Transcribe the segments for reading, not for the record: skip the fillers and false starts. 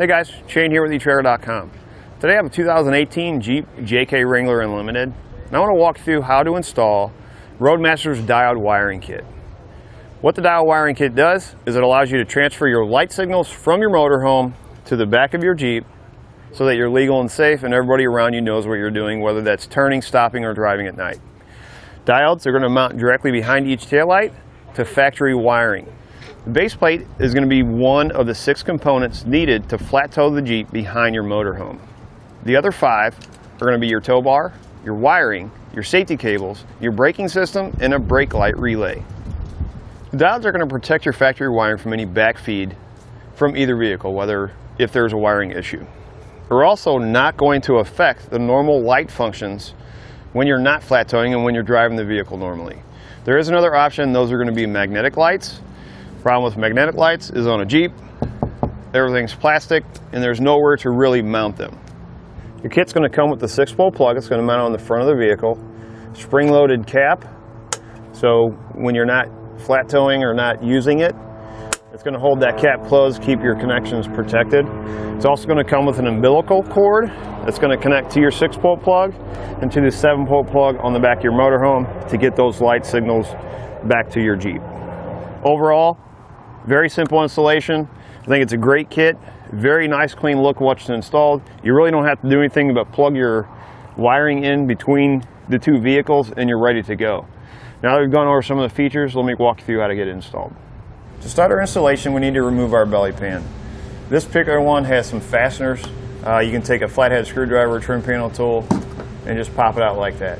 Hey guys, Shane here with etrailer.com. Today I have a 2018 Jeep JK Wrangler Unlimited, and I want to walk through how to install Roadmaster's diode wiring kit. What the diode wiring kit does is it allows you to transfer your light signals from your motorhome to the back of your Jeep so that you're legal and safe and everybody around you knows what you're doing, whether that's turning, stopping, or driving at night. Diodes are going to mount directly behind each taillight to factory wiring. The base plate is going to be one of the 6 components needed to flat tow the Jeep behind your motorhome. The other 5 are going to be your tow bar, your wiring, your safety cables, your braking system, and a brake light relay. The diodes are going to protect your factory wiring from any backfeed from either vehicle, if there's a wiring issue. They're also not going to affect the normal light functions when you're not flat towing and when you're driving the vehicle normally. There is another option, those are going to be magnetic lights. Problem with magnetic lights is on a Jeep, everything's plastic and there's nowhere to really mount them. Your kit's going to come with a 6-pole plug. It's going to mount on the front of the vehicle. Spring-loaded cap, so when you're not flat towing or not using it, it's going to hold that cap closed, keep your connections protected. It's also going to come with an umbilical cord that's going to connect to your 6-pole plug and to the 7-pole plug on the back of your motorhome to get those light signals back to your Jeep. Overall, very simple installation. I think it's a great kit. Very nice, clean look once it's installed. You really don't have to do anything but plug your wiring in between the 2 vehicles and you're ready to go. Now that we've gone over some of the features, let me walk you through how to get it installed. To start our installation, we need to remove our belly pan. This particular one has some fasteners. You can take a flathead screwdriver, trim panel tool, and just pop it out like that.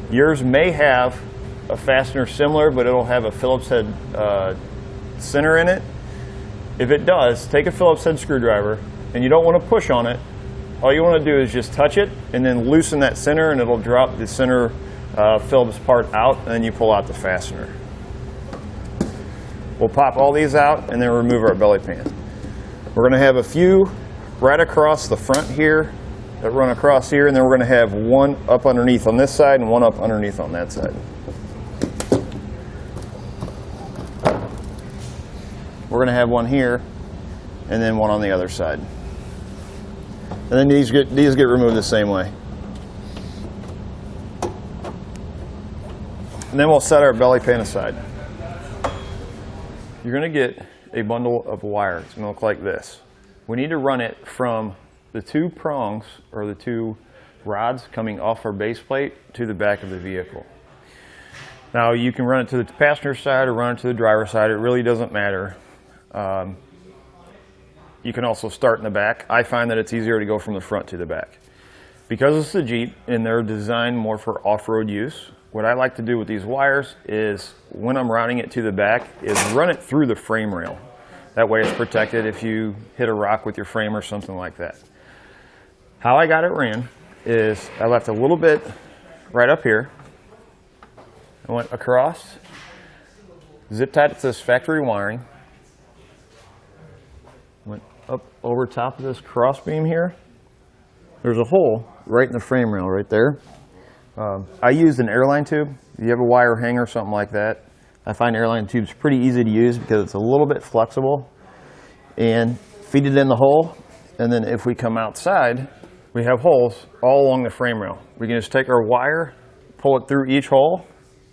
Yours may have a fastener similar, but it'll have a Phillips head center in it. If it does, take a Phillips head screwdriver, and you don't want to push on it. All you want to do is just touch it and then loosen that center, and it'll drop the center Phillips part out, and then you pull out the fastener. We'll pop all these out and then remove our belly pan. We're going to have a few right across the front here that run across here, and then we're going to have one up underneath on this side and one up underneath on that side. We're going to have one here and then one on the other side. And then these get removed the same way. And then we'll set our belly pan aside. You're going to get a bundle of wire. It's going to look like this. We need to run it from the 2 prongs or the 2 rods coming off our base plate to the back of the vehicle. Now you can run it to the passenger side or run it to the driver's side. It really doesn't matter. You can also start in the back. I find that it's easier to go from the front to the back. Because it's a Jeep and they're designed more for off-road use, what I like to do with these wires is when I'm routing it to the back is run it through the frame rail. That way it's protected if you hit a rock with your frame or something like that. How I got it ran is I left a little bit right up here. I went across, zip tied it to this factory wiring, went up over top of this cross beam here. There's a hole right in the frame rail right there. I used an airline tube. If you have a wire hanger or something like that, I find airline tubes pretty easy to use because it's a little bit flexible. And feed it in the hole, and then if we come outside, we have holes all along the frame rail. We can just take our wire, pull it through each hole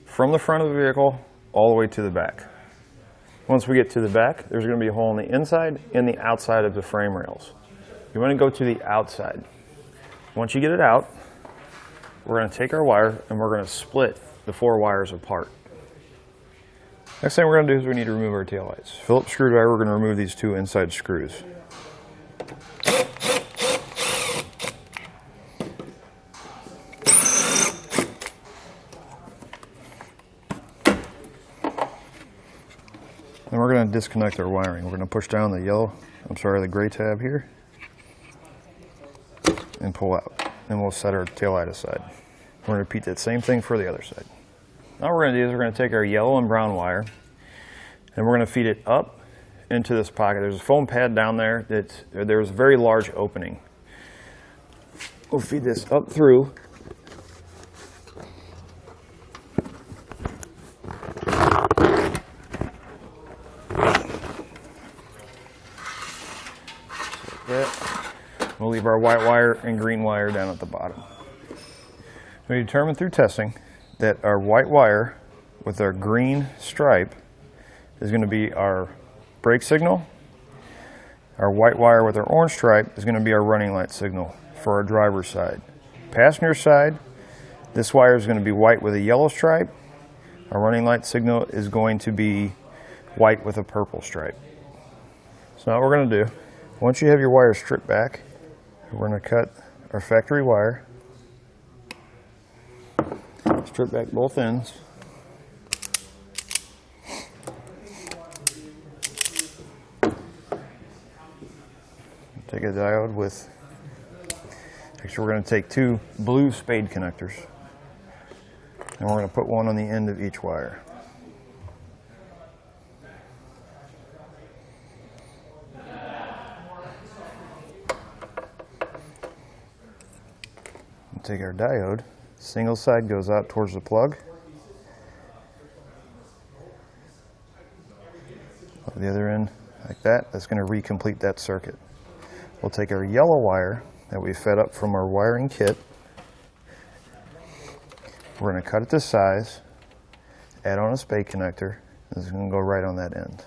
from the front of the vehicle all the way to the back. Once we get to the back, there's going to be a hole on the inside and the outside of the frame rails. You want to go to the outside. Once you get it out, we're going to take our wire and we're going to split the 4 wires apart. Next thing we're going to do is we need to remove our taillights. Phillips screwdriver, we're going to remove these 2 inside screws. Then we're going to disconnect our wiring. We're going to push down the gray tab here and pull out. Then we'll set our taillight aside. We're going to repeat that same thing for the other side. Now what we're going to do is we're going to take our yellow and brown wire and we're going to feed it up into this pocket. There's a foam pad down there there's a very large opening. We'll feed this up through. that. We'll leave our white wire and green wire down at the bottom. We determined through testing that our white wire with our green stripe is going to be our brake signal. Our white wire with our orange stripe is going to be our running light signal for our driver's side. Passenger side, this wire is going to be white with a yellow stripe. Our running light signal is going to be white with a purple stripe. So now what we're going to do, once you have your wire stripped back, we're going to cut our factory wire, strip back both ends. Take a diode with, actually we're going to take two blue spade connectors, and we're going to put one on the end of each wire. Take our diode, single side goes out towards the plug. The other end like that, that's going to recomplete that circuit. We'll take our yellow wire that we fed up from our wiring kit. We're going to cut it to size, add on a spade connector, and it's going to go right on that end.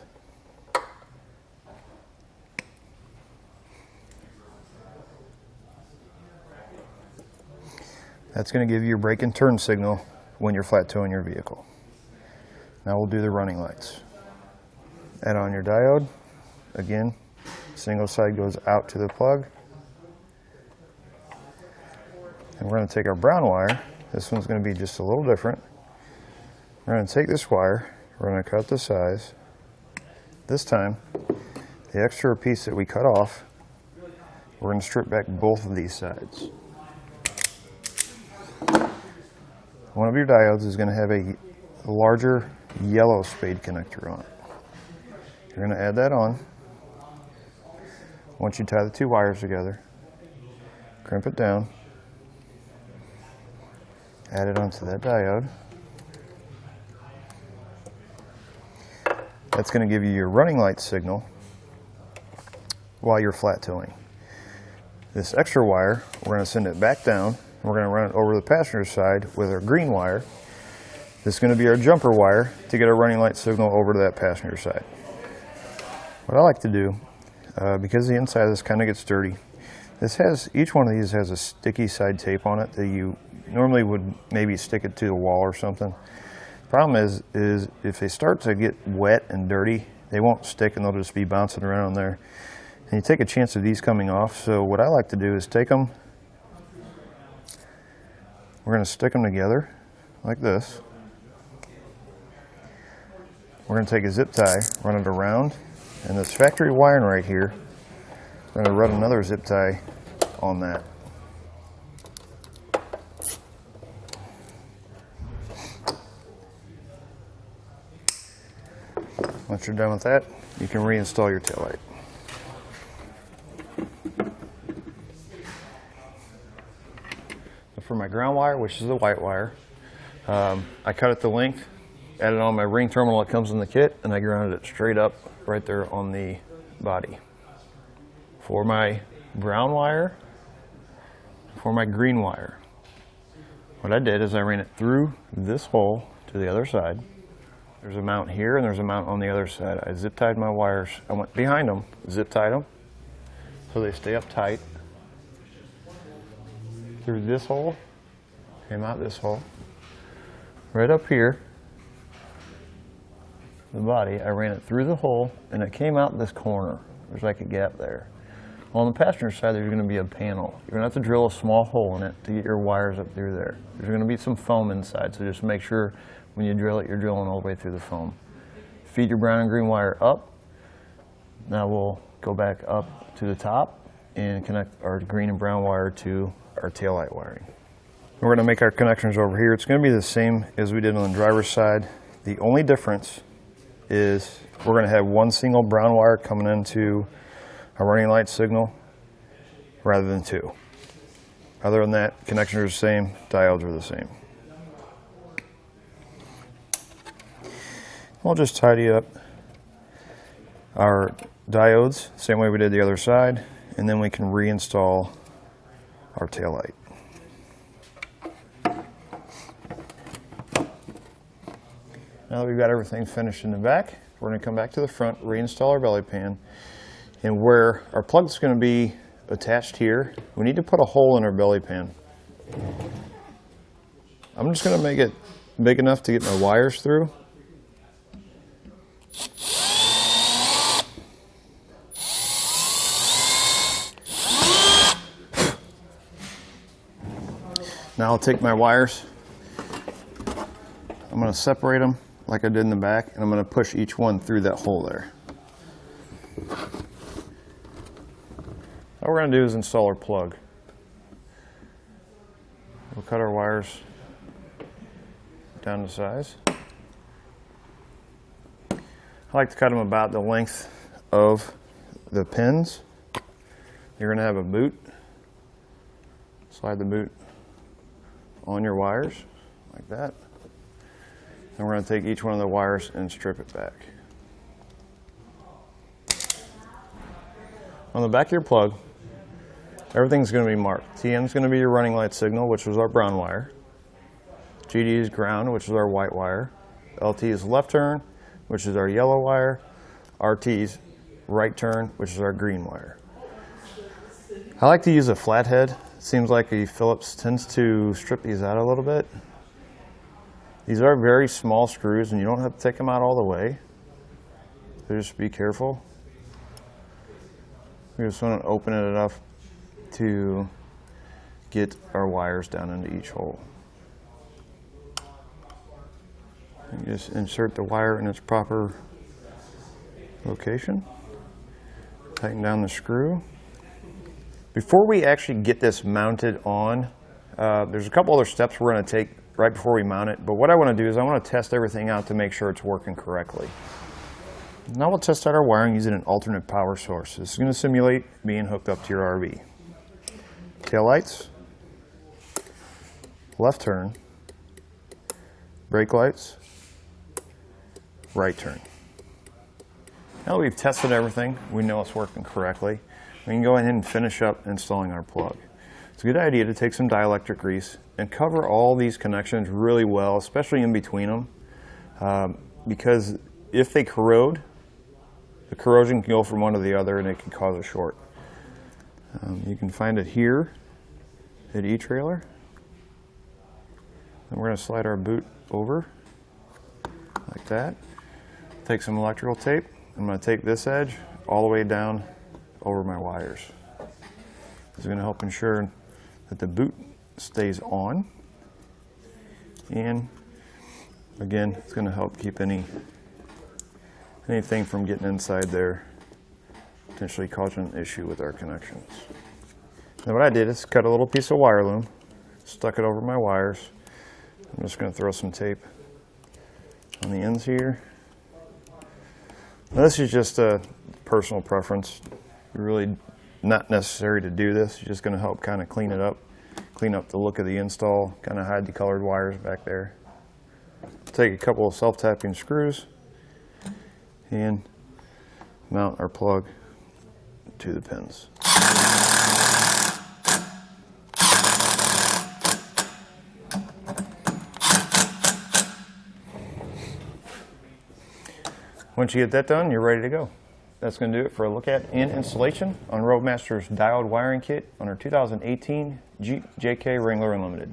That's going to give you your brake and turn signal when you're flat towing your vehicle. Now we'll do the running lights. Add on your diode. Again, single side goes out to the plug. And we're going to take our brown wire. This one's going to be just a little different. We're going to take this wire. We're going to cut the size. This time, the extra piece that we cut off, we're going to strip back both of these sides. One of your diodes is going to have a larger yellow spade connector on it. You're going to add that on. Once you tie the two wires together, crimp it down, add it onto that diode. That's going to give you your running light signal while you're flat towing. This extra wire, we're going to send it back down. We're going to run it over the passenger side with our green wire. This is going to be our jumper wire to get our running light signal over to that passenger side. What I like to do, because the inside of this kind of gets dirty, each one of these has a sticky side tape on it that you normally would maybe stick it to the wall or something. Problem is if they start to get wet and dirty, they won't stick and they'll just be bouncing around there. And you take a chance of these coming off. So what I like to do is take them, we're going to stick them together like this. We're going to take a zip tie, run it around, and this factory wiring right here, we're going to run another zip tie on that. Once you're done with that, you can reinstall your taillight. For my ground wire, which is the white wire, I cut it to length, added on my ring terminal that comes in the kit, and I grounded it straight up right there on the body. For my brown wire, for my green wire, what I did is I ran it through this hole to the other side. There's a mount here and there's a mount on the other side. I zip tied my wires. I went behind them, zip tied them so they stay up tight. Through this hole, came out this hole. Right up here, the body, I ran it through the hole and it came out this corner. There's like a gap there. On the passenger side, there's going to be a panel. You're going to have to drill a small hole in it to get your wires up through there. There's going to be some foam inside, so just make sure when you drill it, you're drilling all the way through the foam. Feed your brown and green wire up. Now we'll go back up to the top and connect our green and brown wire to our taillight wiring. We're going to make our connections over here. It's going to be the same as we did on the driver's side. The only difference is we're going to have one single brown wire coming into our running light signal rather than two. Other than that, connections are the same, diodes are the same. We'll just tidy up our diodes, same way we did the other side, and then we can reinstall our taillight. Now that we've got everything finished in the back, we're going to come back to the front, reinstall our belly pan, and where our plug is going to be attached here, we need to put a hole in our belly pan. I'm just going to make it big enough to get my wires through. Now I'll take my wires, I'm going to separate them like I did in the back, and I'm going to push each one through that hole there. All we're going to do is install our plug. We'll cut our wires down to size. I like to cut them about the length of the pins. You're going to have a boot. Slide the boot on your wires like that. And we're going to take each one of the wires and strip it back. On the back of your plug, everything's going to be marked. TN is going to be your running light signal, which was our brown wire. GD is ground, which is our white wire. LT is left turn, which is our yellow wire. RT is right turn, which is our green wire. I like to use a flathead. It seems like a Phillips tends to strip these out a little bit. These are very small screws, and you don't have to take them out all the way. So just be careful. We just want to open it enough to get our wires down into each hole. And just insert the wire in its proper location. Tighten down the screw. Before we actually get this mounted on, there's a couple other steps we're going to take right before we mount it. But what I want to do is I want to test everything out to make sure it's working correctly. Now we'll test out our wiring using an alternate power source. This is going to simulate being hooked up to your RV. Tail lights, left turn, brake lights, right turn. Now that we've tested everything, we know it's working correctly. We can go ahead and finish up installing our plug. It's a good idea to take some dielectric grease and cover all these connections really well, especially in between them, because if they corrode, the corrosion can go from one to the other and it can cause a short. You can find it here at etrailer. And we're going to slide our boot over like that. Take some electrical tape. I'm going to take this edge all the way down over my wires. This is going to help ensure that the boot stays on, and again, it's going to help keep anything from getting inside there, potentially causing an issue with our connections. Now what I did is cut a little piece of wire loom, stuck it over my wires. I'm just going to throw some tape on the ends here. Now this is just a personal preference. Really not necessary to do this. You're just going to help kind of clean it up, clean up the look of the install, kind of hide the colored wires back there. Take a couple of self-tapping screws and mount our plug to the pins. Once you get that done, you're ready to go. That's going to do it for a look at and installation on Roadmaster's Diode wiring kit on our 2018 Jeep JK Wrangler Unlimited.